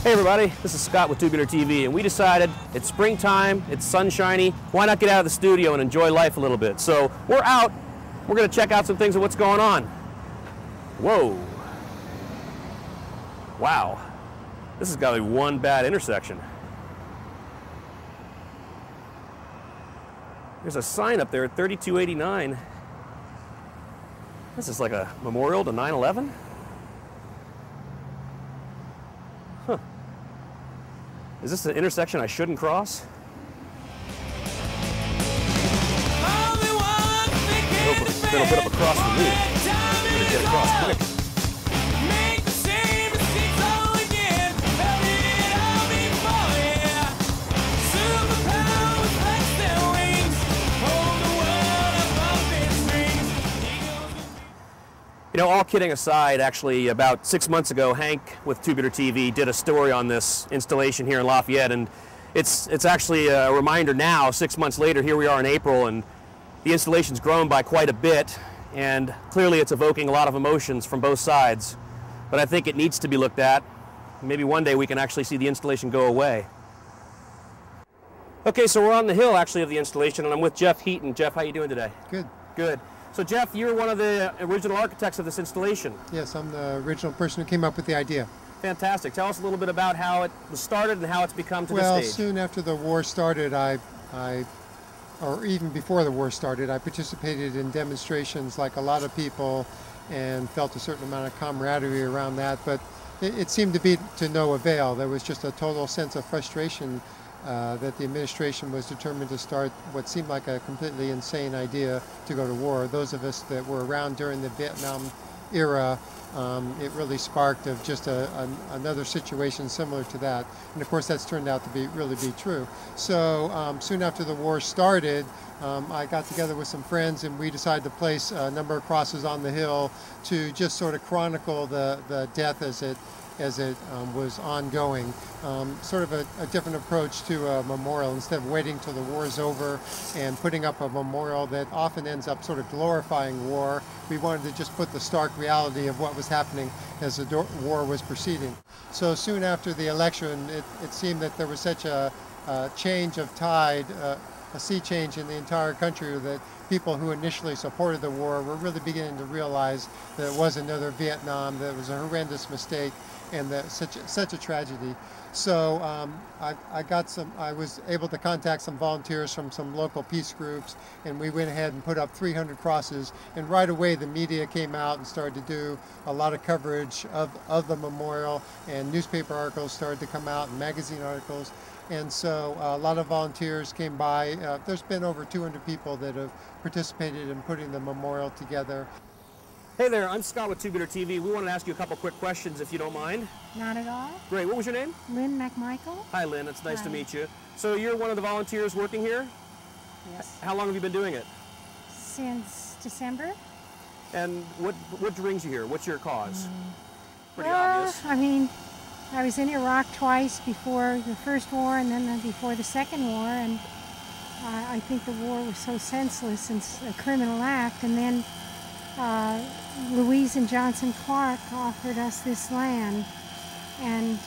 Hey everybody, this is Scott with Tubular TV, and we decided it's springtime, it's sunshiny, why not get out of the studio and enjoy life a little bit? So we're out, we're going to check out some things of what's going on. Whoa. Wow. This has got to be one bad intersection. There's a sign up there at 3289. This is like a memorial to 9/11? Huh. Is this an intersection I shouldn't cross? It'll put up a cross for me. Better get across quick. You know, all kidding aside, actually about 6 months ago, Hank with Tubular TV did a story on this installation here in Lafayette, and it's actually a reminder now, 6 months later, here we are in April, and the installation's grown by quite a bit, and clearly it's evoking a lot of emotions from both sides. But I think it needs to be looked at. Maybe one day we can actually see the installation go away. Okay, so we're on the hill actually of the installation, and I'm with Jeff Heaton. Jeff, how you doing today? Good. Good. So Jeff, you're one of the original architects of this installation. Yes, I'm the original person who came up with the idea. Fantastic. Tell us a little bit about how it was started and how it's become to this stage. Well, soon after the war started, or even before the war started, I participated in demonstrations like a lot of people and felt a certain amount of camaraderie around that, but it seemed to be to no avail. There was just a total sense of frustration that the administration was determined to start what seemed like a completely insane idea to go to war. Those of us that were around during the Vietnam era, it really sparked of just another situation similar to that. And of course that's turned out to really be true. So soon after the war started, I got together with some friends and we decided to place a number of crosses on the hill to just sort of chronicle the death as it was ongoing. Sort of a different approach to a memorial. Instead of waiting till the war is over and putting up a memorial that often ends up sort of glorifying war, we wanted to just put the stark reality of what was happening as the war was proceeding. So soon after the election, it seemed that there was such a change of tide, a sea change in the entire country, that people who initially supported the war were really beginning to realize that it was another Vietnam, that it was a horrendous mistake, and that such a tragedy. So I was able to contact some volunteers from some local peace groups, and we went ahead and put up 300 crosses, and right away the media came out and started to do a lot of coverage of the memorial, and newspaper articles started to come out and magazine articles. And so a lot of volunteers came by. There's been over 200 people that have participated in putting the memorial together. Hey there, I'm Scott with Tubular TV. We wanted to ask you a couple quick questions if you don't mind. Not at all. Great. What was your name? Lynn McMichael. Hi Lynn, it's nice Hi. to meet you. So you're one of the volunteers working here? Yes. How long have you been doing it? Since December. And what brings you here? What's your cause? Pretty Well, obvious. I mean, I was in Iraq twice before the first war and then before the second war, and I think the war was so senseless and a criminal act, and then Louise and Johnson Clark offered us this land, and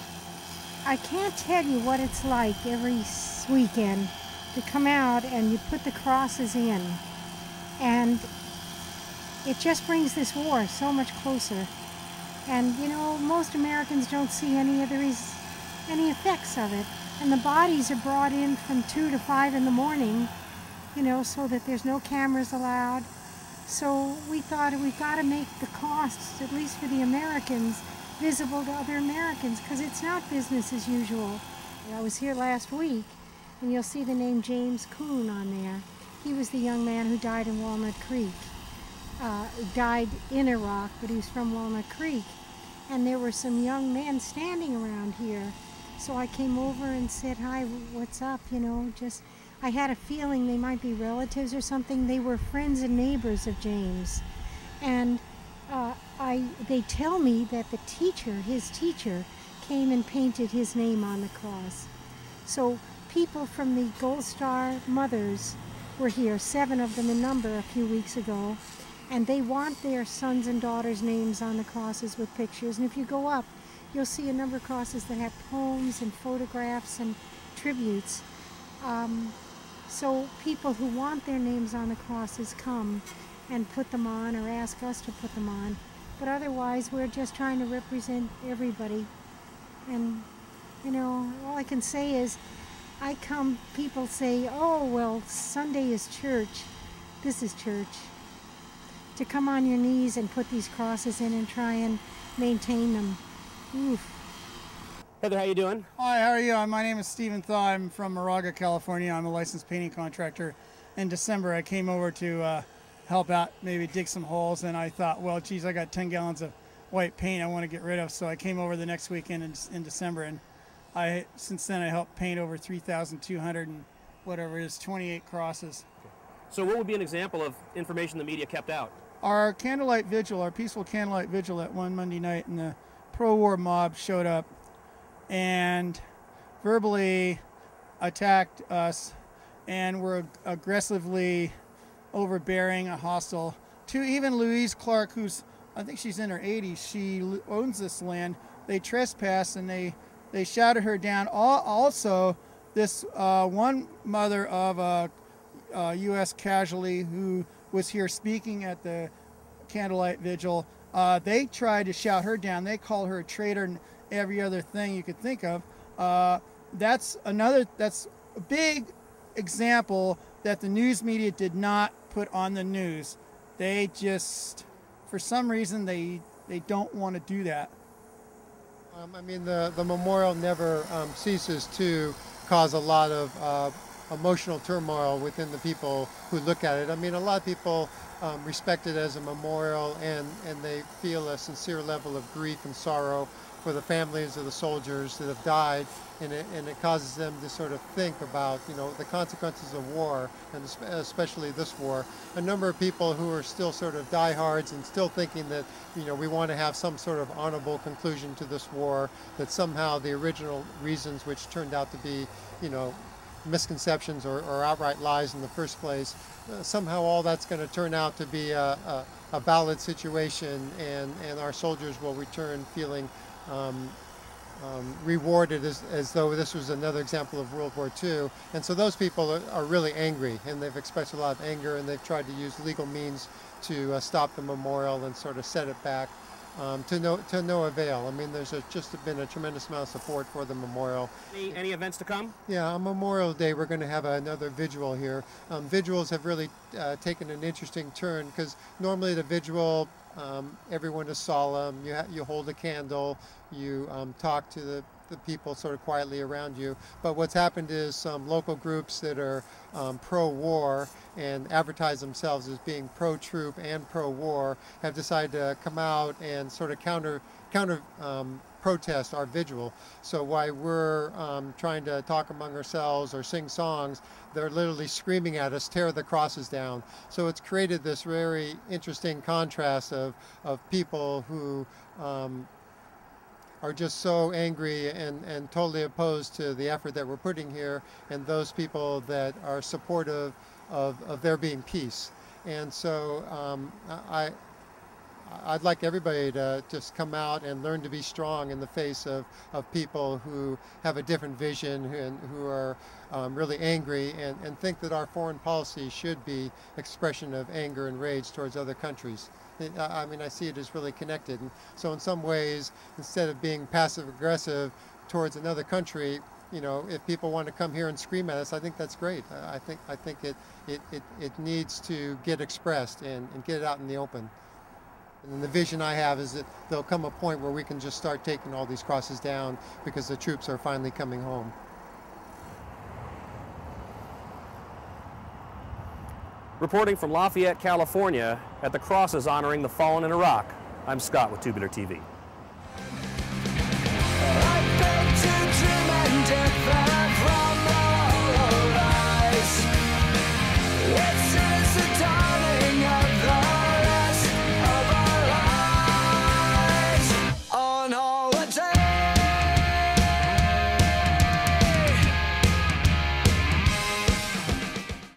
I can't tell you what it's like every weekend to come out and you put the crosses in, and it just brings this war so much closer. And you know, most Americans don't see any effects of it, and the bodies are brought in from 2 to 5 in the morning, you know, so that there's no cameras allowed. So we thought we've got to make the costs, at least for the Americans, visible to other Americans, because it's not business as usual. I was here last week, and you'll see the name James Coon on there. He was the young man who died in Walnut Creek. Died in Iraq, but he was from Walnut Creek. And there were some young men standing around here. So I came over and said, hi, what's up, you know, just, I had a feeling they might be relatives or something. They were friends and neighbors of James. And they tell me that the teacher, his teacher, came and painted his name on the cross. So people from the Gold Star Mothers were here, 7 of them in number, a few weeks ago. And they want their sons and daughters' names on the crosses with pictures. And if you go up, you'll see a number of crosses that have poems and photographs and tributes. So people who want their names on the crosses come and put them on or ask us to put them on. But otherwise, we're just trying to represent everybody. And, you know, all I can say is, people say, oh, well, Sunday is church. This is church. To come on your knees and put these crosses in and try and maintain them. Oof. Heather, how you doing? Hi, how are you? My name is Stephen Thaw. I'm from Moraga, California. I'm a licensed painting contractor. In December, I came over to help out, maybe dig some holes, and I thought, well, geez, I got 10 gallons of white paint I want to get rid of, so I came over the next weekend in December, and since then I helped paint over 3,200 and whatever it is, 28 crosses. So what would be an example of information the media kept out? Our candlelight vigil, our peaceful candlelight vigil at one Monday night, and the pro-war mob showed up and verbally attacked us and were aggressively overbearing and hostile to even Louise Clark, who's, I think she's in her 80s. She owns this land. They trespassed and they shouted her down. Also, this one mother of a U.S. casualty who was here speaking at the candlelight vigil, they tried to shout her down. They called her a traitor and every other thing you could think of. That's a big example that the news media did not put on the news. They just, for some reason, they don't want to do that. I mean, the memorial never ceases to cause a lot of emotional turmoil within the people who look at it. I mean, a lot of people respect it as a memorial, and they feel a sincere level of grief and sorrow for the families of the soldiers that have died, and it causes them to sort of think about, you know, the consequences of war, and especially this war. A number of people who are still sort of diehards and still thinking that, you know, we want to have some sort of honorable conclusion to this war, that somehow the original reasons, which turned out to be, you know, misconceptions or outright lies in the first place, somehow all that's going to turn out to be a valid situation, and our soldiers will return feeling rewarded as though this was another example of World War II. And so those people are really angry, and they've expressed a lot of anger, and they've tried to use legal means to stop the memorial and sort of set it back, to no avail. I mean, there's just been a tremendous amount of support for the memorial. Any events to come? Yeah, on Memorial Day we're going to have another vigil here. Vigils have really taken an interesting turn, because normally the vigil, everyone is solemn, you hold a candle, you talk to the people sort of quietly around you. But what's happened is some local groups that are pro-war and advertise themselves as being pro-troop and pro-war have decided to come out and sort of counter protest our vigil. So while we're trying to talk among ourselves or sing songs, they're literally screaming at us, tear the crosses down. So it's created this very interesting contrast of people who are just so angry and totally opposed to the effort that we're putting here, and those people that are supportive of there being peace. And so I'd like everybody to just come out and learn to be strong in the face of people who have a different vision and who are really angry, and think that our foreign policy should be expression of anger and rage towards other countries. I mean, I see it as really connected. And so in some ways, instead of being passive aggressive towards another country, you know, if people want to come here and scream at us, I think that's great. I think it needs to get expressed and get it out in the open. And the vision I have is that there'll come a point where we can just start taking all these crosses down, because the troops are finally coming home. Reporting from Lafayette, California, at the crosses honoring the fallen in Iraq, I'm Scott with Tubular TV.